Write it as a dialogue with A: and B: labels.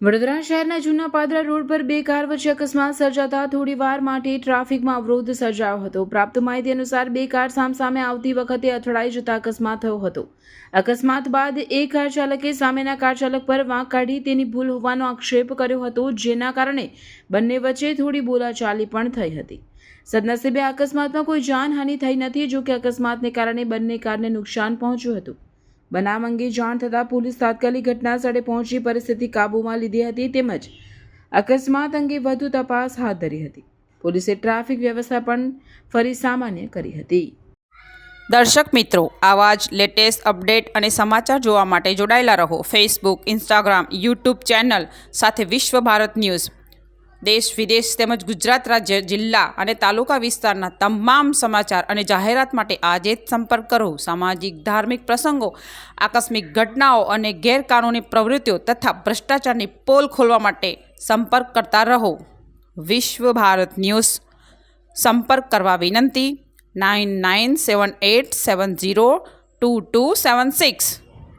A: વડોદરા શહેરના જૂના પાદરા રોડ પર બે કાર વચ્ચે અકસ્માત સર્જાતા થોડી વાર માટે ટ્રાફિકમાં અવરોધ સર્જાયો હતો। પ્રાપ્ત માહિતી અનુસાર બે કાર સામસામે આવતી વખતે અથડાઈ જતા અકસ્માત થયો હતો। અકસ્માત બાદ એક કાર ચાલકે સામેના કાર ચાલક પર વાંક કાઢી તેની ભૂલ હોવાનો આક્ષેપ કર્યો હતો, જેના કારણે બંને વચ્ચે થોડી બોલાચાલી પણ થઈ હતી। સદનસીબે આ અકસ્માતમાં કોઈ જાનહાનિ થઈ નથી, જો કે અકસ્માતને કારણે બંને કારને નુકસાન પહોંચ્યું હતું। બનાવ અંગે જાણ થતાં પોલીસ તાત્કાલિક ઘટના સ્થળે પહોંચી પરિસ્થિતિ કાબૂમાં લીધી હતી, તેમજ અકસ્માત અંગે વધુ તપાસ હાથ ધરી હતી। પોલીસે ટ્રાફિક વ્યવસ્થા પણ ફરી સામાન્ય કરી હતી।
B: દર્શક મિત્રો, આવા જ લેટેસ્ટ અપડેટ અને સમાચાર જોવા માટે જોડાયેલા રહો ફેસબુક, ઇન્સ્ટાગ્રામ, યુટ્યુબ ચેનલ સાથે વિશ્વ ભારત ન્યૂઝ। દેશ વિદેશ તેમજ ગુજરાત રાજ્ય, જિલ્લા અને તાલુકા વિસ્તારના તમામ સમાચાર અને જાહેરાત માટે આજે જ સંપર્ક કરો। સામાજિક ધાર્મિક પ્રસંગો, આકસ્મિક ઘટનાઓ અને ગેરકાનૂની પ્રવૃત્તિઓ તથા ભ્રષ્ટાચારની પોલ ખોલવા માટે સંપર્ક કરતા રહો। વિશ્વ ભારત ન્યૂઝ સંપર્ક કરવા વિનંતી 9978702276।